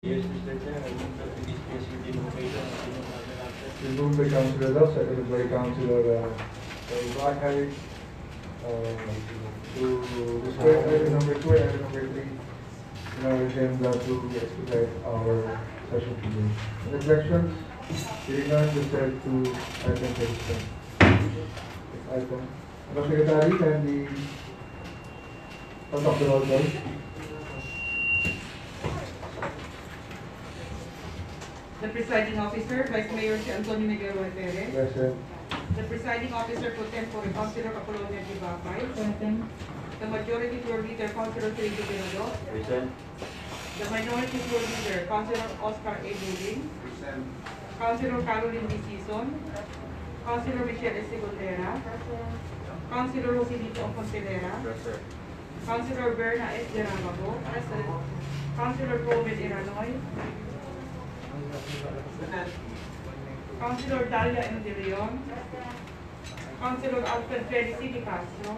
Yes, Mr. Chair, I move that we discuss with the location of the other actors. Moved by Councilor Love, seconded by Councilor Blackhead. To discuss item number 2 and item number 3 in our agenda to expedite our session today. Any objections? Hearing none, we start to item 37. Item. Madam Secretary, kindly conduct the roll call. The presiding officer, Vice Mayor si Antonio Miguel Perez. Present. The presiding officer pro tempore, Councilor Apolonio Tibapay. Present. The majority floor leader, Councilor Felipe Pinado. Present. The minority floor leader, Councilor Oscar A. Buding. Present. Councilor Caroline D. Sison. Councilor Michelle S. Segundera. Councilor Rosilito Oncontelera. Present. Councilor Berna S. Deramago. Councilor Robert Iranoy. Councilor Dalia M. De Leon. Councilor Alfred Felici Di Castro.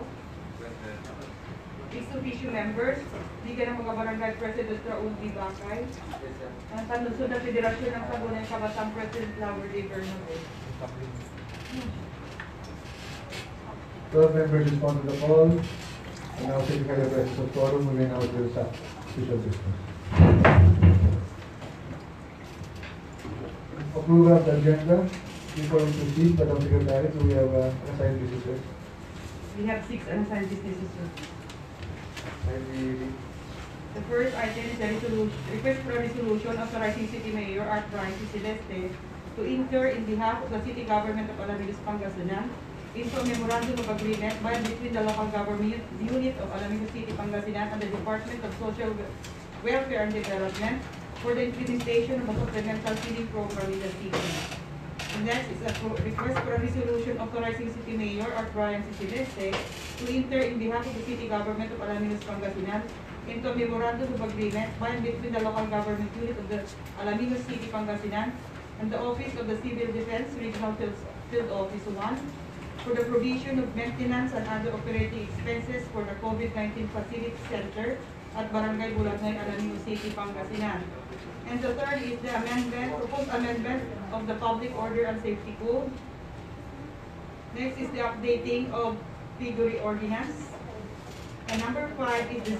Ex-officio members, Liga ng mga Barangay President Raul D. Bacay. Ang Tanlusod na Federasyon ng Sangguniang Kabataan President Flower D. Bernabé. 12 members respond to the call. And now signify the presence of quorum. We may now do the official business. Approval of the agenda. Before we proceed, Madam Secretary, do we have assigned businesses? We have 6 unassigned businesses, sir. Kindly The first item is the request for a resolution authorizing City Mayor Art Brian C. Celeste to enter in behalf of the City Government of Alaminos, Pangasinan into a memorandum of agreement by and between the local government unit of Alaminos City, Pangasinan and the Department of Social Welfare and Development for the implementation of a supplemental feeding program in the city. The next is a request for a resolution authorizing City Mayor Art Brian C. Celeste to enter in behalf of the City Government of Alaminos, Pangasinan into a memorandum of agreement by and between the local government unit of the Alaminos City, Pangasinan and the Office of the Civil Defense Regional Field Office 1 for the provision of maintenance and other operating expenses for the COVID-19 Facility Center at Barangay Bulagay, Alaminos City, Pangasinan. And the third is the proposed amendment of the Public Order and Safety Code. Next is the updating of Piggery Ordinance. And number 5 is the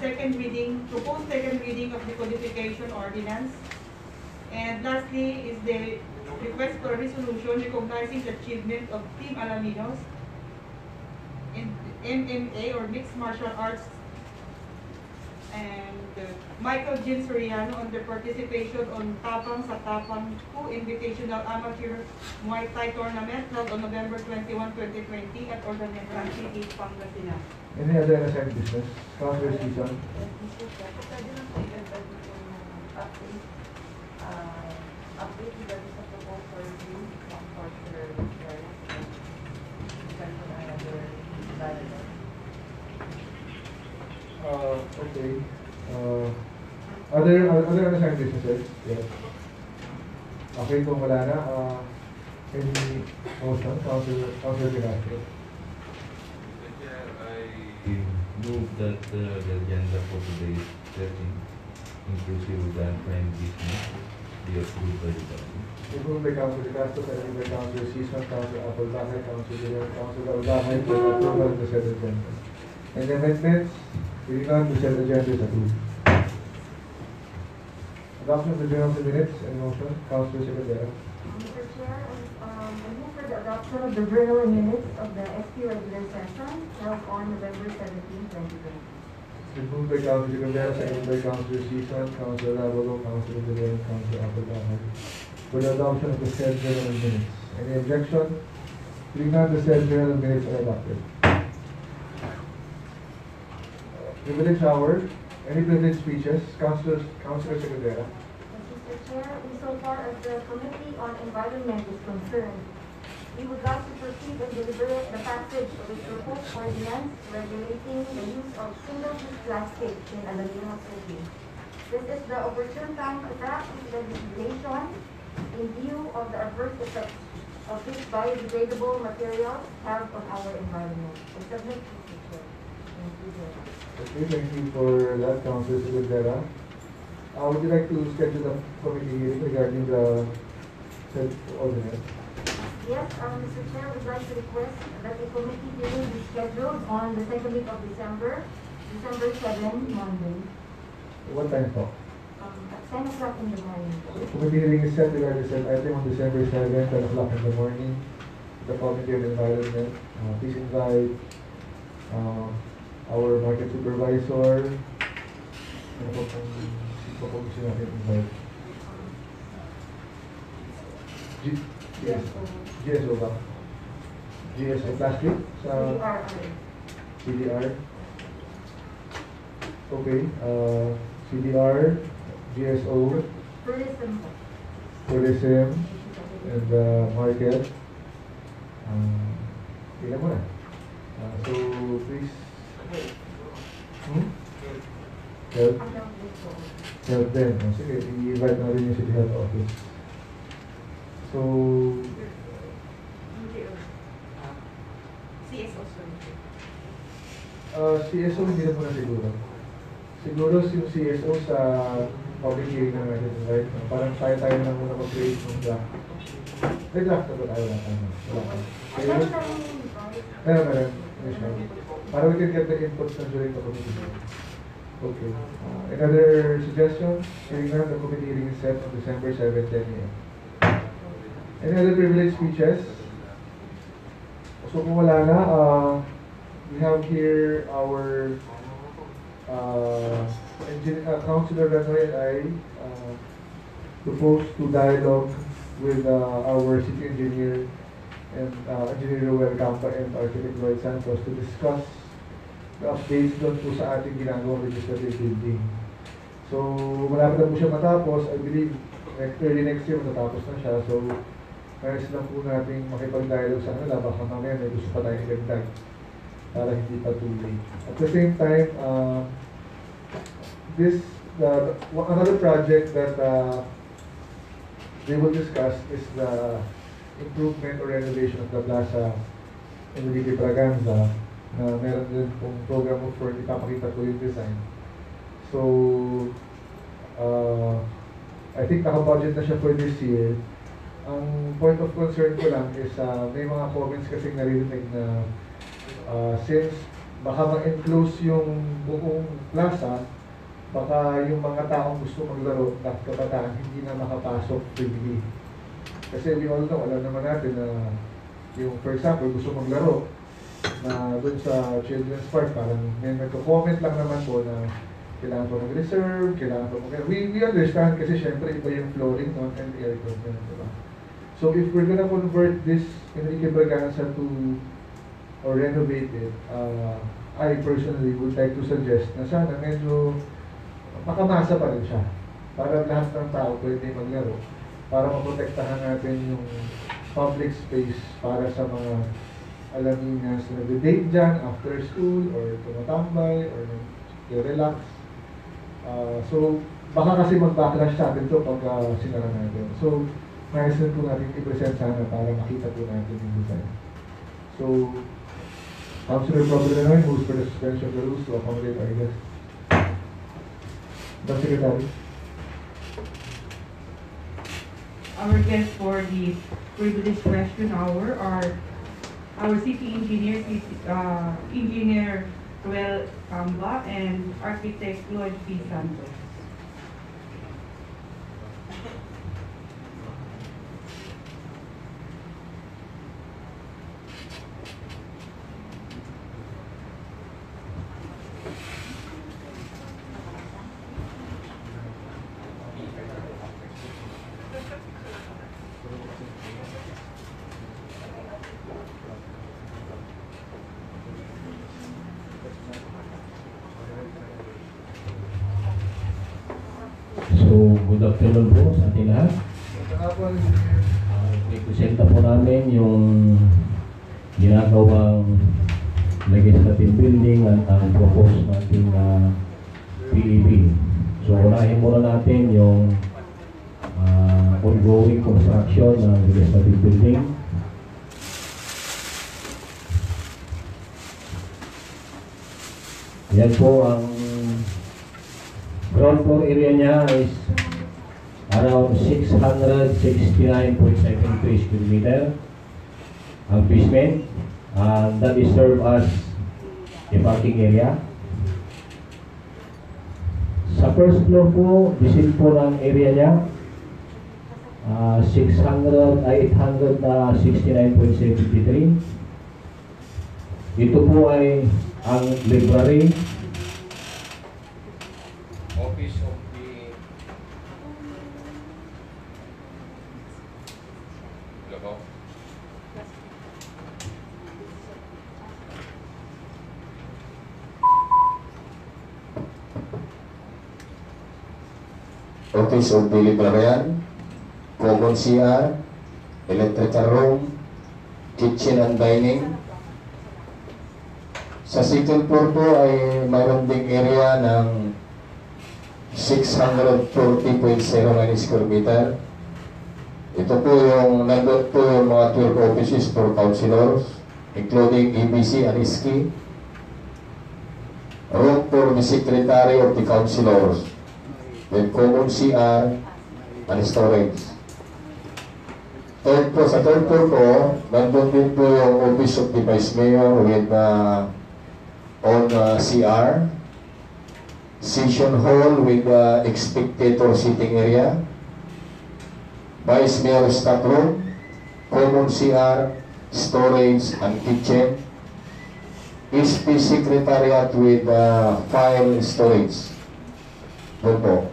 proposed second reading of the Codification Ordinance. And lastly is the request for a resolution recognizing the achievement of Team Alaminos in MMA or Mixed Martial Arts and Michael Jean Soriano on their participation on Tapang sa Tapang 2 Invitational Amateur Muay Thai Tournament held on November 21, 2020 at Ordaneta City, Pangasinan. Any other unassigned business? Councilor Season. Update regarding sa proposal review ng Councilor Okay. Other unassigned businesses? Yes. Okay, kung wala na, any motion? Councilor Pinastro. Mr. Chair, I move that the agenda for today's session, inclusive of the unassigned business, be approved by the body. Moved by Councilor Castro, seconded by Councilor Season, Councilor Apolonio, Councilor O'Donnell for the approval of the said agenda. Any amendments? Hearing none, the said agenda is approved. Adoption of the journal of minutes and motion. Councilor Secretary. Mr. Chair, I move for the adoption of the journal and minutes of the SQ regular session held on November 17, 2020. Moved by Councilor Secretary, seconded by Councilor Season, Councilor Lavalo, Councilor Deleon, Councilor Apolonio for the adoption of the said journal and minutes. Any objection? Hearing none, the said journal and minutes are adopted. Privilege hour. Any privilege speeches? Councilor Secretary. Mr. Chair, insofar as the Committee on Environment is concerned, we would like to proceed and deliberate the passage of a proposed ordinance regulating the use of single-use plastic in Alaminos City. This is the opportune time to practice legislation in view of the adverse effects of these biodegradable materials have on our environment. I submit, Mr. Chair. Thank you very much. Okay, thank you for that, Councilor Secretary. would you like to schedule a committee hearing regarding the said ordinance? Yes, Mr. Chair, would like to request that the committee hearing be scheduled on the second week of December, December 7, Monday, What time po? at 10 o'clock in the morning. Committee hearing is set regarding said item on December 7, 10 o'clock in the morning. The Committee on Environment. Please invite our market supervisor. Ano po kung gusto natin invite? GSO ba? GSO Plastic sa CDR. Okay, CDR, GSO, tourism, and market. Ilan mo na? So, please. Help them. Sige, i-invite na rin yung City Health Office. So, CSO, sorry. CSO hindi na muna siguro. Siguro yung CSO sa public hearing na natin, right? Parang tayo na muna mag-create ng draft. May draft na ba tayo natin? Meron. Para we can get the inputs na during the committee. Okay. Another suggestion? Hearing na, the committee hearing is set on December 7, 10 a.m. Any other privilege speeches? So kung wala na, we have here our Councilor Ranoy and I proposed to dialogue with our city engineer and Engineer Roel Campa and Architect Lloyd Santos to discuss the updates doon po sa ating ginagawang legislative building. So, malapit na po siya matapos. I believe early next year matatapos na siya. So, nais lang po natin makipag-dialogue sa kanila. Baka mamaya may gusto pa tayong idagdag para hindi pa too late. At the same time, another project that they will discuss is the improvement or renovation of the Plaza Enrique Braganza na meron din pong program of work, ipapakita ko yung design. So, I think naka-budget na siya for this year. Ang point of concern ko lang is may mga comments kasing naririnig na since baka ma-enclose yung buong plaza, baka yung mga taong gusto maglaro na kabataan hindi na makapasok freely. Kasi we all know, alam naman natin na yung, for example, gusto maglaro na doon sa Children's Park, parang may nagko-comment lang naman po na kailangan po mag-reserve, kailangan po we understand kasi syempre iba yung flooring noon and aircon yun, diba? So if we're gonna convert this Enrique Braganza to or renovate it, I personally would like to suggest na sana medyo makamasa pa rin siya para lahat ng tao pwede maglaro, para maprotektahan natin yung public space para sa mga alaminas na nag-date dyan after school or tumatambay or relax. So, baka kasi mag-backlash sa atin ito pag sinara natin. So, nais na po natin i-present sana para makita po natin yung design. So, Councilor Robert moves for the suspension of the rules to accommodate our guests. The Secretary. Our guests for the privileged question hour are our city engineer, Engineer Roel Campa and Architect Lloyd P. Santos. Good afternoon po sa ating lahat. Representa po namin yung ginagawang legislative building at ang propose nating PEB. So unahin muna natin yung ongoing construction ng legislative building. Yan po ang Ground floor area niya is around 669.73 square meter. Ang basement, that is served as a parking area. Sa first floor po, disin po ng area niya, 869.73. Ito po ay ang library, Office of the Labaw. Office of the Librarian, Common CR, Electrical Room, Kitchen and Dining. Sa second floor po ay mayroon ding area ng 640.09 square meter. Ito po yung nandun po yung mga 12 offices for councilors, including EBC and ISKI. Room for the Secretary of the Councilors, then Common CR and storage. Sa third floor po, nandun din po yung Office of the Vice Mayor with on CR, session hall with spectator sitting area, Vice Mayor staff room, Common CR, storage and kitchen, SP Secretariat with file storage. Doon po.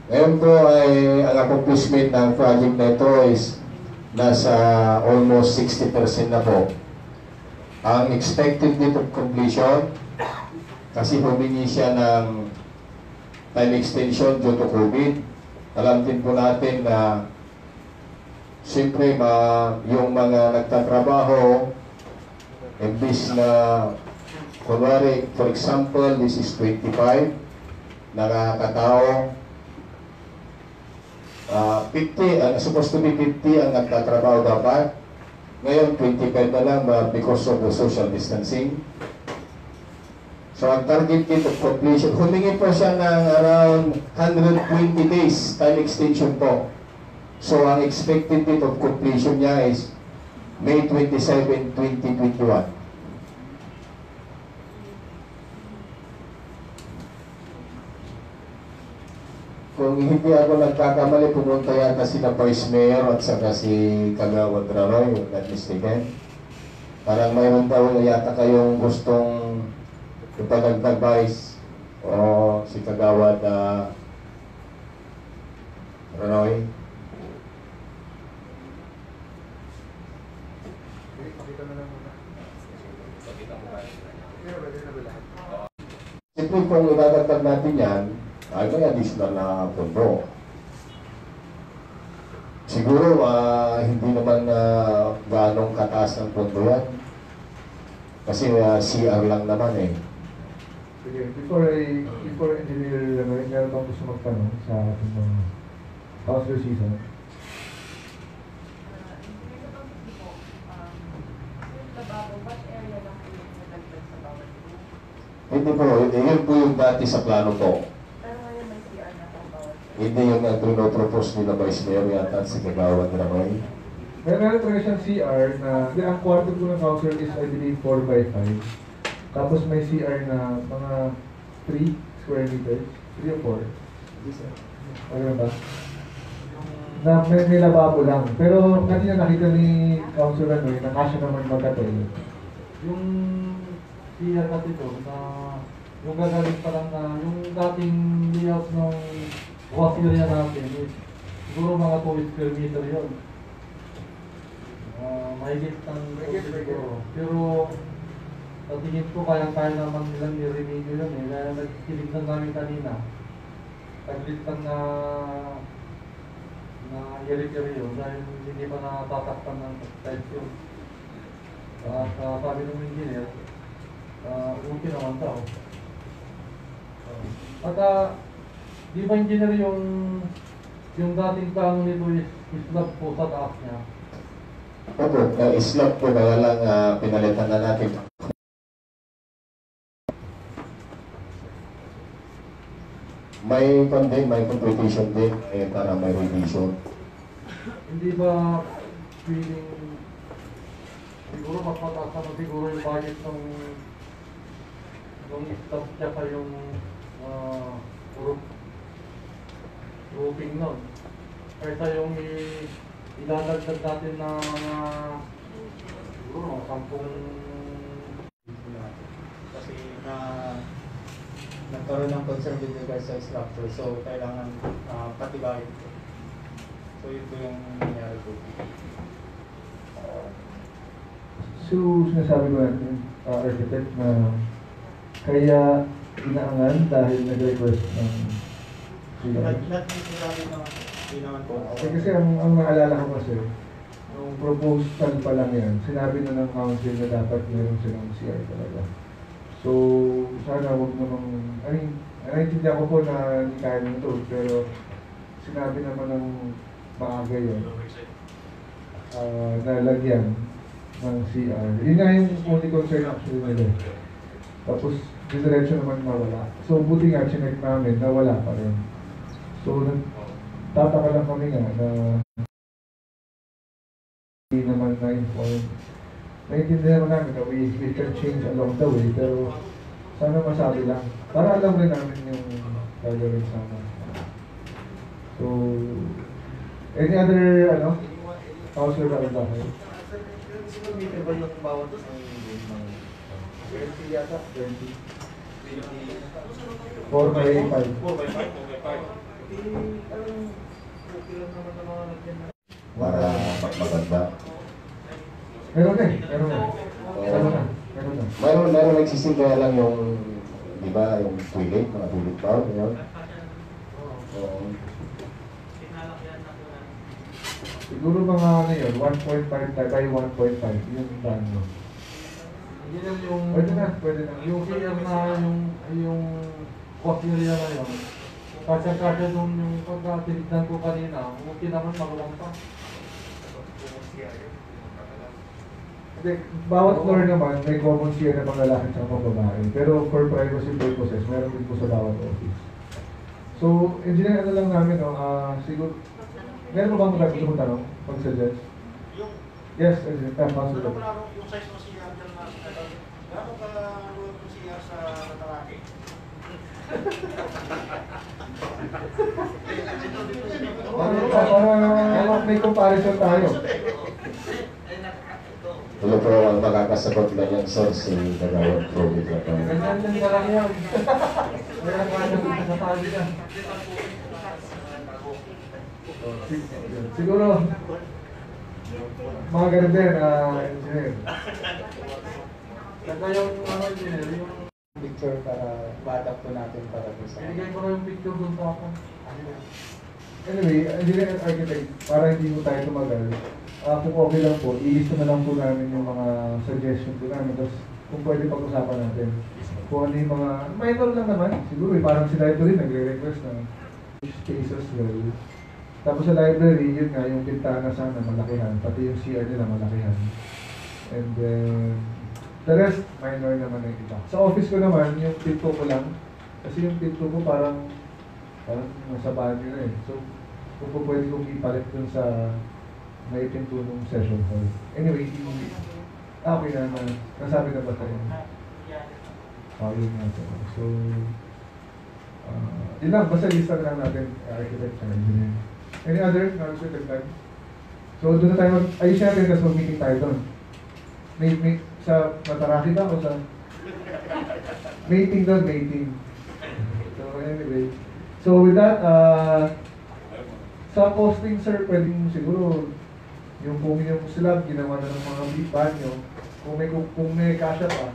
Ngayon po ay ang accomplishment ng project na ito is nasa almost 60% na po. Ang expected date of completion, kasi humingi siya ng time extension due to COVID. Alam din po natin na siyempre yung mga nagtatrabaho, imbis na kunwari, for example, this is 25 nakakatao, 50, supposed to be 50 ang nagtatrabaho dapat. Ngayon, 25 na lang because of the social distancing. So, ang target date of completion, humingi po siya ng around 120 days time extension po. So, ang expected date of completion niya is May 27, 2021. Kung hindi ako nagkakamali, pumunta yata si na Vice Mayor at saka si Kagawad Raroy, yung not mistaken. Parang mayroon daw yata kayong gustong ipadagdag Vice o si Kagawad Raroy. Siyempre kung idadagdag natin yan, ay may additional na pondo. Siguro hindi naman ganong kataas ng pondo yan. Kasi CR lang naman eh. Sige, before engineer, meron bang gusto magtanong sa ating mga councilor season? Hindi po, yun po yung dati sa plano po. Hindi yung pinopropose nila Vice Mayor yata si Kagawad Ramoy. Meron talaga siyang CR na, ang kwarto po ng councilor is I believe 4x5. Tapos may CR na mga 3 square meters, 3 or 4. Ano ba? Na may lababo lang. Pero kanina nakita ni Councilor Noy na kasya naman magkatay. Yung CR kasi ito, na yung gagaling pa lang na yung dating layout ng wash area natin is siguro mga 2 square meter yun. Mahigit ng siguro. Pero sa tingin ko kaya naman nilang i-remedyo yun eh. Kaya nagsilignan namin kanina. Taglitan na i-repair yun dahil hindi pa natatakpan ng type yun. At sabi ng engineer, okay naman daw. At di ba engineer yung dating plano nito is slab po sa taas niya? Opo, slab po kaya lang pinalitan na natin. may competition din para may revision. Hindi ba feeling siguro mas mataas naman siguro yung budget ng staff tsaka yung grouping nun kaysa yung ilalagdag natin na siguro mga 10 Kasi nagkaroon ng concern with regards sa structure, so kailangan patibayin ko. So yun po yung nangyari po. So, sinasabi ko natin, architect, na kaya inaangan dahil nag-request ng sila. Hindi naman po. Kasi ang maalala ko kasi, nung proposal pa lang yan, sinabi na ng council na dapat meron silang CR talaga. So, sana huwag namang, naintindihan ko po na hindi kaya nyo ito, pero sinabi naman ng maaga yun, na lagyan ng CR. Yun nga yung only concern actually nila. Tapos, diretso naman nawala. So, buti nga chinek namin, nawala pa rin. So, tataka lang kami nga na hindi naman na-inform. Naintindihan naman namin na we can change along the way, pero sana masabi lang. Para alam rin namin yung gagawin sana. So, any other, counselor na ba kayo? Siguro meter ba yung bawat ng 20 yata, 20. 4 4 by 5. 4 by 5? Para magmaganda. Meron na. Meron na. Meron existing kaya lang yung, di ba, yung toilet, mga toilet bowl, yun. Siguro mga yun, 1.5 by 1.5, yung plan mo. Hindi lang yung Pwede na. yung CR na yung cost area na yun. Kasya nung yung pagkatinignan ko kanina, okay naman magulang pa. Hindi, bawat floor naman may common CR na mga lalaki at mga babae. Pero for privacy purposes, meron din po sa bawat office. So, engineer, lang namin, siguro, meron mo bang gusto mong tanong? Pag-suggest? Yes, engineer. Councilor. Yung size ng CR dyan na, gano'n ka yung CR sa Taraki? Para may comparison tayo. Hello po, ang makakasagot na yan, sir, si Dagawad Provid na po. Ganyan din ka lang yan. Kaya kaya natali yan. Siguro, mga ganun din, engineer. Kaya yung engineer, yung Picture para ma-adapt po natin para sa... binigay ko na yung picture doon sa akin. Anyway, engineer and architect, para hindi mo tayo tumagal, kung okay lang po, i-list na lang po namin yung mga suggestion po namin. Tapos kung pwede pag-usapan natin. Kung ano yung mga, minor lang naman. Siguro parang sila ito rin nagre-request na space as well. Tapos sa library, yun nga, yung pintana sana malakihan. Pati yung CR nila malakihan. And then, the rest, minor naman yung iba. Sa office ko naman, yung pinto ko lang. Kasi yung pinto ko parang nasa banyo na eh. So, kung po pwede kong ipalit dun sa may pinto nung session hall. Anyway, okay na naman. Nasabi na ba tayo? Yun nga po. So, yun lang. Basta lista na lang natin architect and engineer. Any other non-architect time? So, doon na tayo ayos natin kasi mag-meeting tayo doon. May sa Mataraki ba o sa meeting doon, meeting. So, anyway. So, with that, sa posting, sir, pwedeng siguro yung kung yung slab, ginawa na ng mga banyo, kung may kasya pa,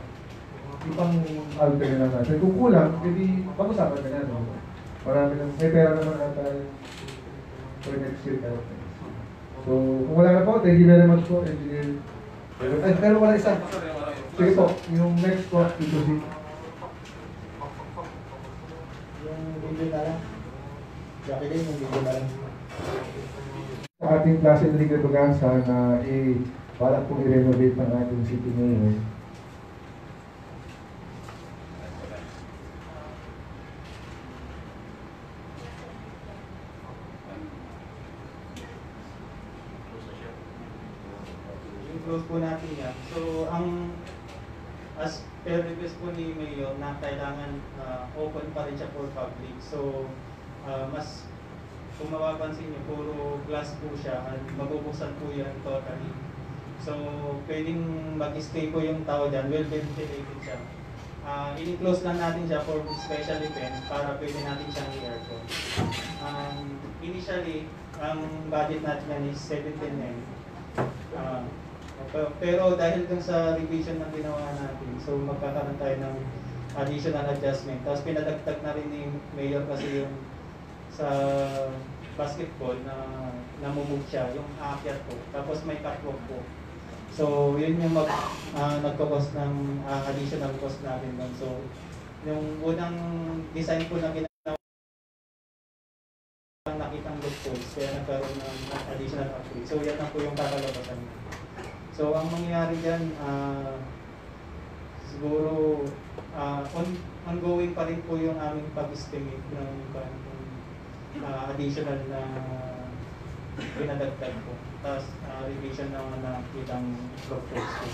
ipang alter na lang natin. Kung kulang, hindi pag-usapan na yan. No? Marami nang, may pera naman ata for next year. So, kung wala na po, thank you very much po, engineer. Ay, pero wala isa. Sige po, yung next po, ito si. Yung video na lang. Jacqueline, yung video na lang. Sa ating klase ng Liga Bagansa na balak pong i-renovate ng ating city mayor. i-close po natin yan. So, as per request po ni Mayor na kailangan open pa rin siya for public. So, mas kung mapapansin niyo, puro glass po siya at mabubuksan po yan totally. So, pwedeng mag-stay po yung tao dyan, well ventilated siya. I-close lang natin siya for special events para pwede natin siyang i-aircon. Initially, ang budget natin yan is 17M. Pero dahil dun sa revision na ginawa natin, so magkakaroon tayo ng additional adjustment. Tapos pinadagdag na rin ni Mayor kasi yung sa basketball na namumove siya, yung aakyat po. Tapos may catwalk po. So yun yung nagko-cost ng additional cost natin doon. So yung unang design po na ginawa nakitang look poles, kaya nagkaroon ng additional upgrade. So yan lang po yung kakalabasan. So ang mangyayari dyan, siguro ongoing pa rin po yung aming pag-estimate ng additional na pinadagdag po. Tapos revision ng nakitang look poles po.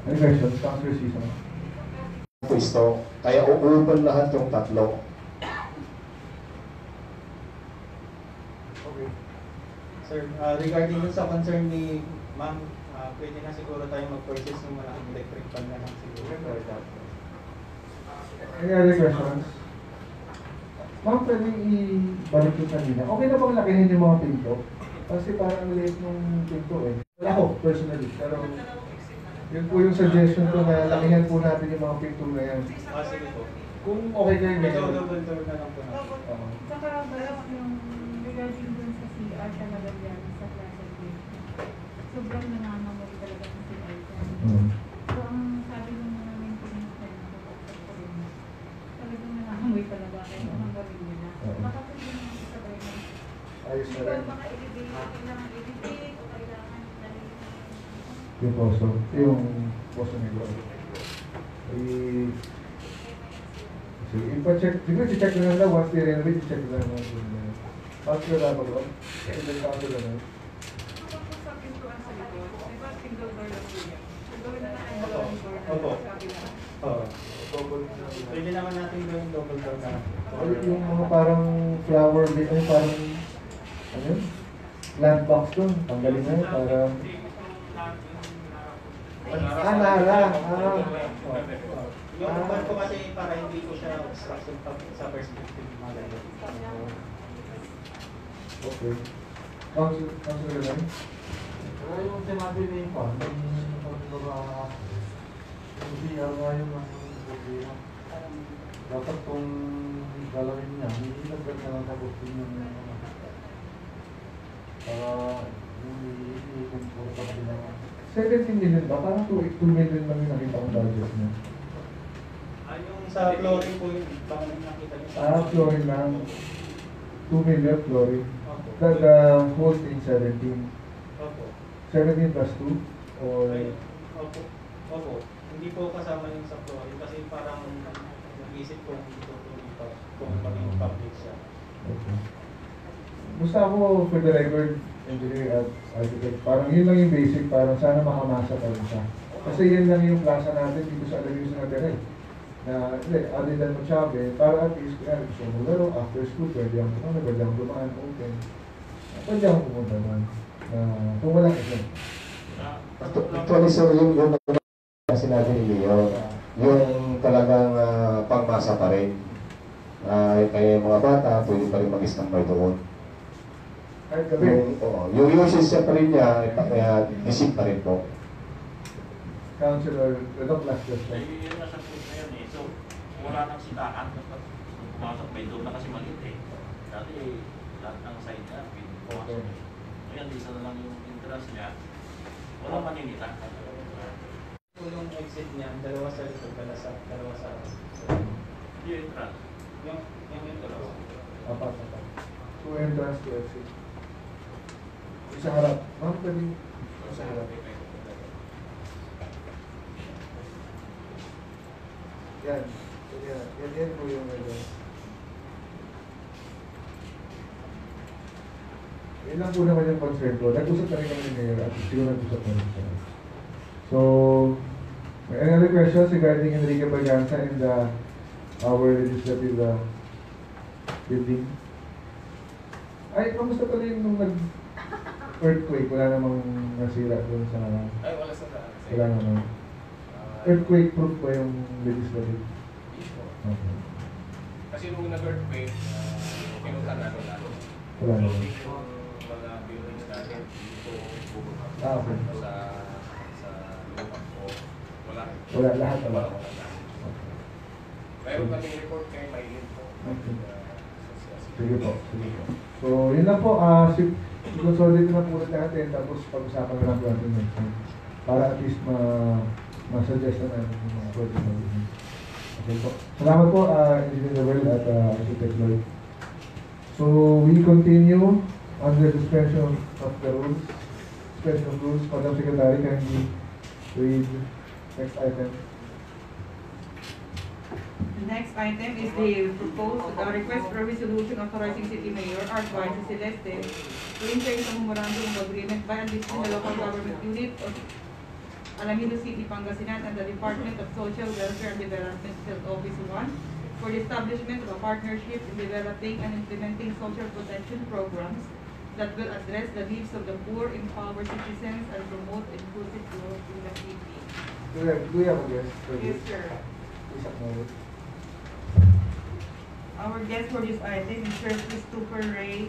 Any questions? Councilor Sison. Pwesto, kaya uupan lahat yung tatlo. Okay. Sir, regarding dun sa concern ni Ma'am, pwede na siguro tayo mag-purchase ng malaking electric fan na lang siguro. Any other questions? Ma'am, pwede i-balik yung kanina. Okay na bang lakihin yung mga pinto? Kasi parang late nung pinto eh. Ako, personally. Pero yun po yung suggestion ko na lakihan po natin yung mga pinto na yan. Sige po. Kung okay kayo Medyo ngayon. double door na lang po natin. Saka yung regarding dun sa CR talaga yan sa Plaza Gate. Sobrang nangangamoy talaga ng CR dyan. So ang sabi nung mga maintenance na talagang nangangamoy talaga kaya ang gawin nila. Baka pwede naman isabay na. Ayos na Ikaw rin. baka kailangan i-debate o kailangan nalimutan. Yung poso. Yung poso nito. Sige, ipa-check. Siguro i-check na lang once i-renovate, i-check na lang. Councilor na ba ba? Councilor na. Sa pintuan sa likod, di ba single door lang po yan? So gawin na lang ang dalawang door na Opo. sa kabila. Oo. Pwede naman natin gawin double door na. Yung mga parang flower, yung parang, ano yun? Plant box doon, tanggalin na yun, parang... Nara! Yung upan ko kasi para hindi ko siya obstruction sa perspective mga ganyan. Okay. Councilor na. Yung sinabi ni Juan, yung CR nga yun ang problema. Dapat kung galawin niya, hindi na lang tapos yung para hindi komportable naman. 17 million ba? Parang 2 million lang yung nakita kong budget niya. Yung sa flooring po yun, baka nakita niyo sa... Flooring lang. 2 million flooring. Opo. The whole thing 17. Opo. 17 plus 2? Or... Opo. Opo. Hindi po kasama yung sa flooring kasi parang nag-isip ko kung maging public siya. Okay. Gusto ako, for the record, engineer at architect, parang yun lang yung basic, parang sana makamasa pa rin siya. Kasi yun lang yung plaza natin dito sa Alamillos na Tere. Na, other than Machabe, para at least, kaya gusto mo laro, after school, pwede ang pumunta, pwede ang dumaan, open. Pwede ang pumunta man. Kung walang isa. Actually, sir, yung sinabi ni Leo, yung talagang pangmasa pa rin. Kaya yung mga bata, pwede pa rin mag-standby doon. Kahit gabi. Yung usage pa rin niya, isip pa rin po. Councilor, anong last question? Yun nasa food na yun eh. So, wala nang sitahan. Pumasok, may doon na kasi maliit eh. Dati, lahat ng side niya, pumasok. Ngayon, dito na lang yung entrance niya. Walang maninita. Yung exit niya, dalawa sa likod, dalawa sa Yung entrance. yung dalawa. Apat. 2 entrance, 2 exit. Isa harap. Ma'am, pwede. Isa harap. Yan. Yan po yung medyo. Yun lang po naman yung concern ko. Nag-usap na rin kami ni Mayor at siguro nag-usap na rin siya. So, may any other questions regarding Enrique Braganza and our legislative building? Ay, kamusta pala yung nung nag-earthquake? Wala namang nasira doon sa... Ay, wala sa Wala namang. Earthquake-proof ba yung legislative? Okay. Kasi nung nag-earthquake, pinunta na natin. Wala naman. Yung mga buildings natin, dito, Ah, okay. sa lupa ko, wala. Wala, lahat wala. Meron kaming report kay Maylin po. Okay. Sige po, sige po. So, yun lang po. I-consolidate na po ulit natin tapos pag-usapan na lang po natin next time. Para at least ma-suggest na natin yung mga project na yun. Okay po. Salamat po, Engineer Noel at Architect Lloyd. So, we continue under suspension of the rules. Suspension of rules. Madam Secretary, can you read next item? The next item is the proposed request for resolution authorizing City Mayor Art Vice Celeste to enter into memorandum of agreement by and between the local government unit of Alaminos City, Pangasinan and the Department of Social Welfare and Development Field Office 1 for the establishment of a partnership in developing and implementing social protection programs that will address the needs of the poor, empower citizens, and promote inclusive growth in the city. Do we have a guest? Yes, sir. Please acknowledge. Our guest for this item is Sir Christopher Ray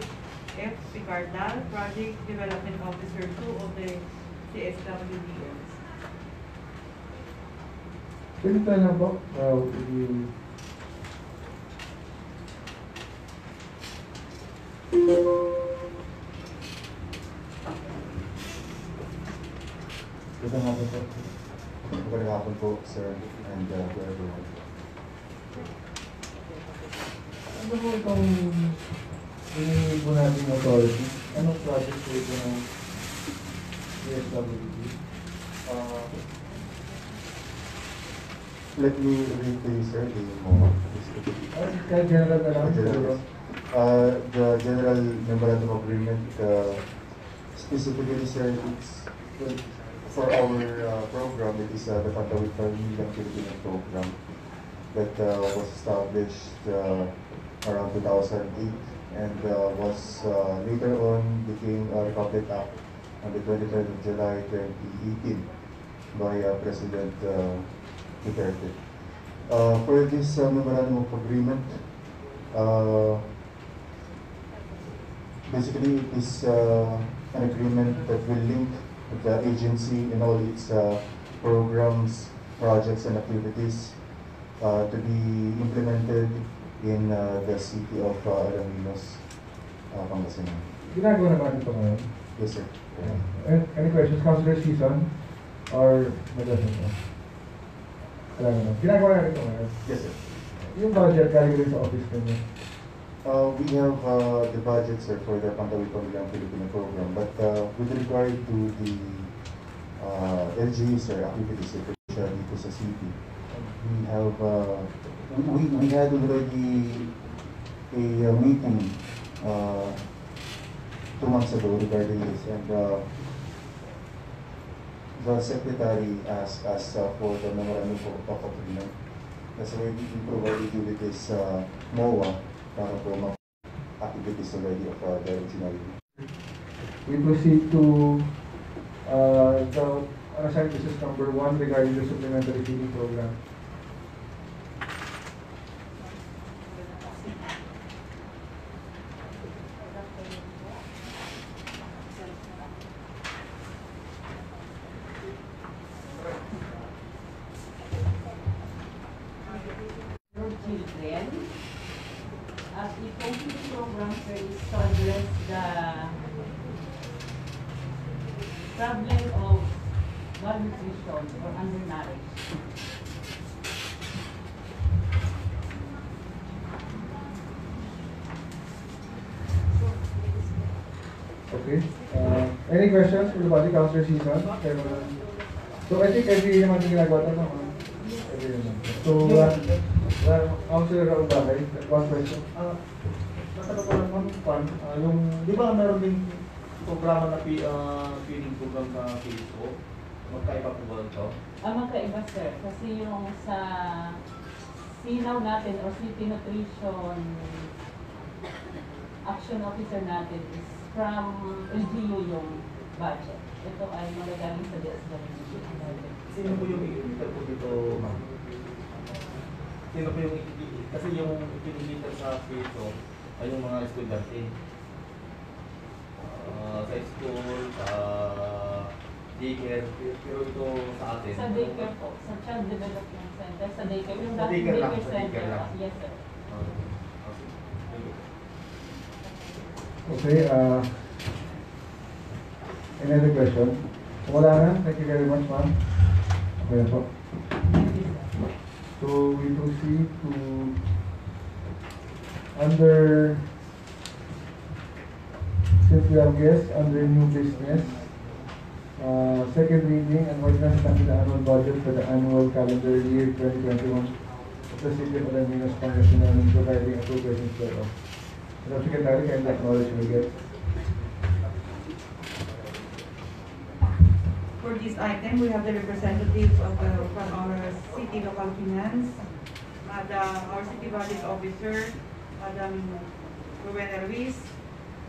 F. Picardal, Project Development Officer 2 of the CSWDS. Pwede tayo lang po. You... Magandang hapon po. Magandang hapon po, sir, and to everyone. Ano po itong hinihingi po natin yung authority? Anong project po ito ng CSWD? Let me read to you, sir, the MOA. Kahit general na lang. The General Memorandum of Agreement, specifically, sir, it's for our program. It is the Pantawid Pamilyang Pilipino program that was established around 2008 and was later on became a Republic Act on the 23rd of July 2018 by President Duterte. For this Memorandum of Agreement, basically it is an agreement that will link the agency in all its programs, projects and activities to be implemented in the city of Alaminos, Pangasinan. Ginagawa naman ito ngayon? Yes, sir. Any questions? Councilor Season? Or Madam? Wala naman. Ginagawa namin ito ngayon? Yes, sir. Yung budget galing rin sa office ninyo? We have the budget, sir, for the Pantawid Pamilyang Pilipino program, but with regard to the LGU, sir, activities, especially dito sa city, we have we had already a meeting 2 months ago regarding this, and the secretary asked us for the memorandum of agreement. That's why we provided you with this MOA para po activities already of the original. We proceed to the unassigned business number 1 regarding the supplementary feeding program. Children, as the complete program is to address the problem of malnutrition or undernourished. Okay. Any questions for the body, Councilor Season? So I think every naman yung ginagawa ito naman. Every naman. So, Councilor Raul Bagay, one question. Natanong ko lang naman, yung, di ba meron din programa na feeding program na PSO, magkaiba po ba ito? Magkaiba sir, kasi yung sa SINAW natin o City Nutrition Action Officer natin is from LGU yung budget. Ito ay magagaling sa DSWD. Sino po yung i-limiter po dito, ma'am? Sino po yung kasi yung i-limiter sa PSO ay yung mga estudyante. Sa school, sa daycare, pero ito sa atin. Sa daycare po, sa Child Development Center, sa daycare. Yung Sa daycare lang, sa center. daycare lang. Yes sir. Okay, any other question? Wala na? Thank you very much, ma'am. Okay na po. So, we proceed to under, since we have guests, under new business, second reading and ordinance under the annual budget for the annual calendar year 2021 of the City of Alaminos, Pangasinan, and providing appropriations thereof. Madam Secretary, can I acknowledge my guests? For this item, we have the representatives of from our city local finance, our city budget officer, Madam Rowena Ruiz,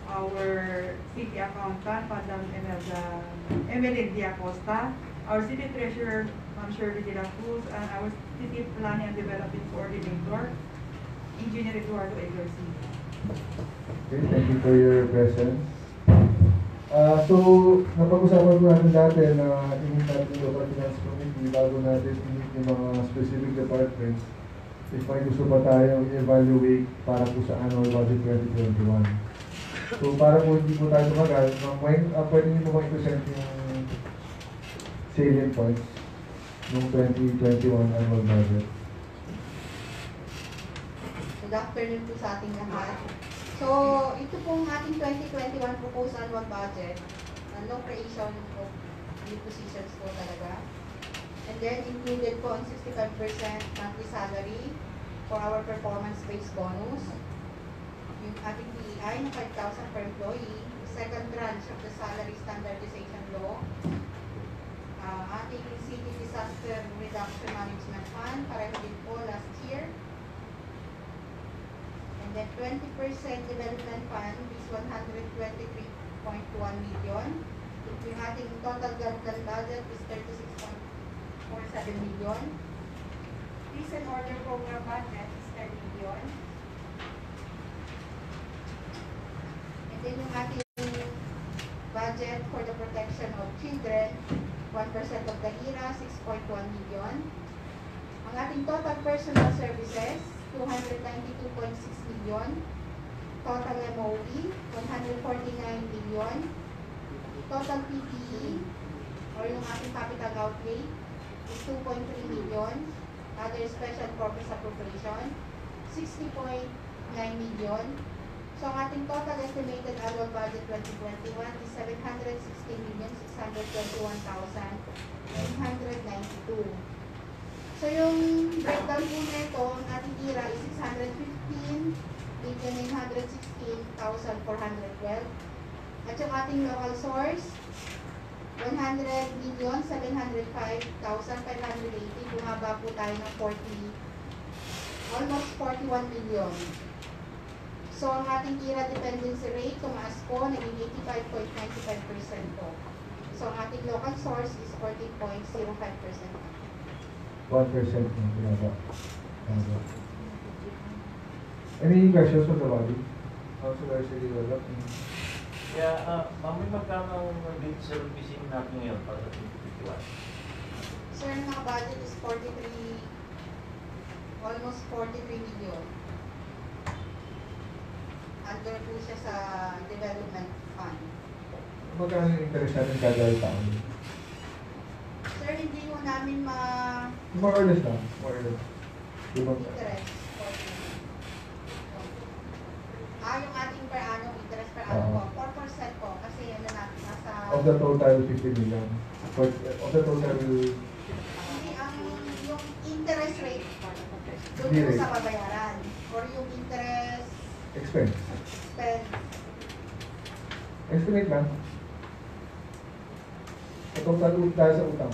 our city accountant, Madam Emily Diacosta, our city treasurer, Ma'am Shirley De La Cruz, and our city planning and development coordinator, Engineer Eduardo A. Garcia. Okay, thank you for your presence. So, napag-usapan po natin dati na init natin yung Local Finance Committee bago natin init yung mga specific departments if may gusto pa tayong i-evaluate para po sa annual budget 2021. So, para po hindi po tayo tumagal, pwede niyo po i-present yung salient points ng 2021 annual budget. Good afternoon po sa ating lahat. So, ito pong ating 2021 proposed annual budget, no creation of new positions po talaga. And then, included po ang 65% monthly salary for our performance-based bonus. Yung ating PEI na 5,000 per employee, second tranche of the salary standardization law, ating city disaster reduction management fund, pareho din po last year. And then 20% development fund is 123.1 million. Yung ating total government budget is 36.47 million. Peace and order program budget is 10 million. And then yung ating budget for the protection of children, 1% of the HIRA, 6.1 million. Ang ating total personal services, 292.6 million. Total MOE, 149 million. Total PPE, or yung ating capital outlay, is 2.3 million. Other special purpose appropriation, 60.9 million. So ang ating total estimated annual budget 2021 is 716,621,992. So yung breakdown po nito, ang ating IRA is 615,916,412. At yung ating local source, 100,705,580. Bumaba po tayo ng almost 41 million. So ang ating IRA dependency rate, tumaas po, naging 85.95% po. So ang ating local source is 14.05%. 1% ng pinaba. Any questions from the body? Councilor Siriwala? Kaya, ma'am, may magkano ang date servicing natin ngayon para sa 2021? Sir, ang budget is almost 43 million. Under po siya sa development fund. Magkano yung interest natin kada taon? Sir, hindi mo namin More or less lang. More or less. interest. Yung ating per annum, interest per annum po, 4% po. Kasi ano natin, nasa... Of the total 50 million. Of the total... Hindi, yung interest rate, doon po sa babayaran. Or yung interest... Expense. Estimate lang. Itong talulit tayo sa utang.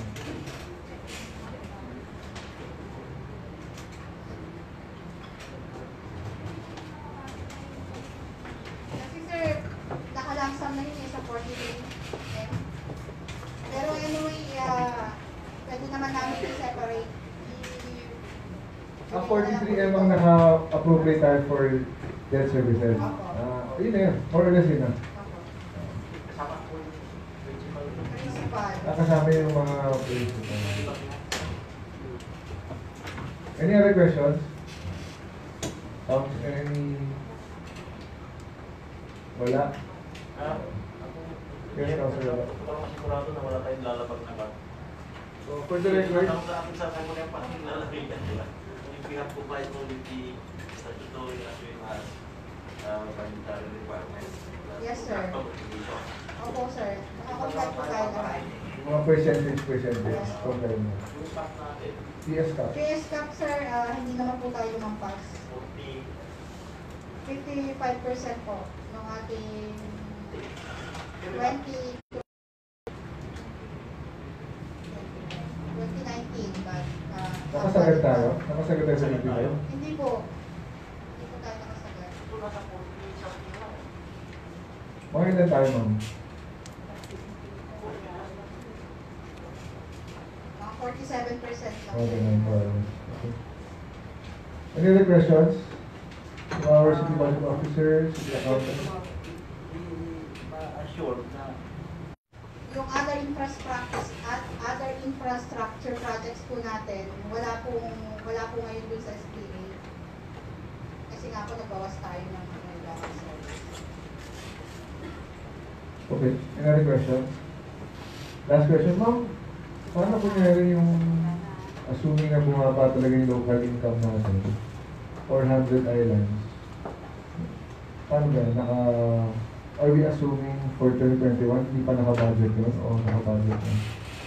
Kasi sir, nakalangsam na yun sa 40 M. Pero anyway, pwede naman namin i-separate. Ang 43M ang naka-appropriate tayo for debt services. Yun na yun. More or less yun na. Nakasama yung mga principal. Any other questions? Any? Wala? Yes, Councilor. Parang masigurado na wala tayong lalabag na ba? So, for the record, sa akin sa mo na yung parang lalagay ka, di ba? If we have to buy only the statutory as well as budgetary requirements. Yes, sir. Opo, sir. Nakakontact po tayo naman. mga percentage, compare mo. PS Cup. PS Cup, sir, hindi naman po tayo lumampas. 55% po ng ating 2019, but Nakasagot tayo? Nakasagot tayo sa video? Hindi po. Hindi po tayo nakasagot. Mga ilan tayo, ma'am? Mga 47% lang. Okay, okay. Any other questions? From our city budget officer, city accountant? Ma-assure na Yung other infrastructure projects po natin, wala po ngayon dun sa SPA. Kasi nga po nagbawas tayo ng Okay, any other questions? Last question, ma'am. Paano po nangyari yung assuming na bumaba talaga yung local income natin? 400 islands. Paano ba? Are we assuming for 2021, hindi pa naka-budget yun o naka-budget yun?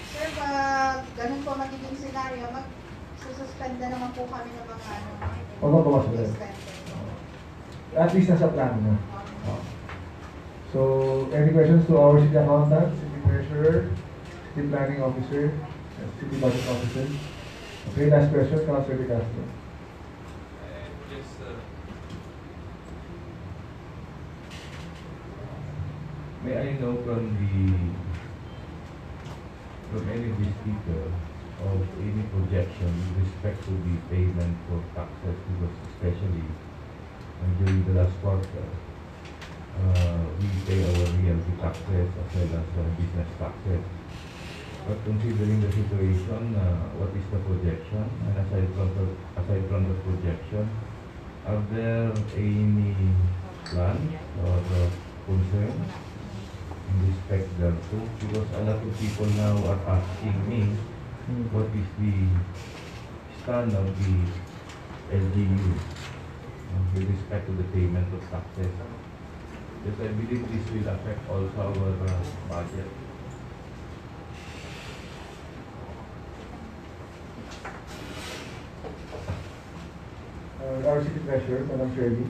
Sir, pag ganun po magiging scenario, sususpend na naman po kami ng mga Magpapawas ulit. At least nasa plan na. So, any questions to our city accountant, city treasurer, city planning officer, city budget officer? Okay, last question, Councilor De Castro. May I know from any of the speaker of any projection with respect to the payment for taxes, because especially during the last quarter, we pay our realty taxes as well as business taxes. But considering the situation, what is the projection? And aside from the projection, are there any plans or concerns in respect thereto? Because a lot of people now are asking me what is the stand of the LGU with respect to the payment of taxes. Because I believe this will affect also our budget. Our city treasurer, Madam Shirley.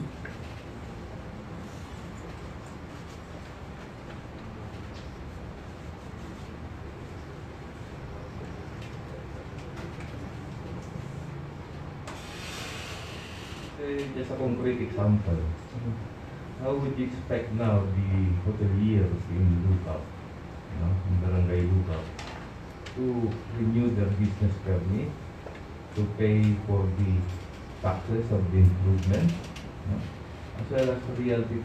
Just a concrete example. How would you expect now the hoteliers in Lookout, in Barangay Lookout, to renew their business permit, to pay for the taxes of the improvement, as well as realty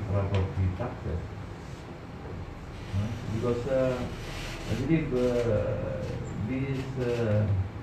property taxes? Because I believe this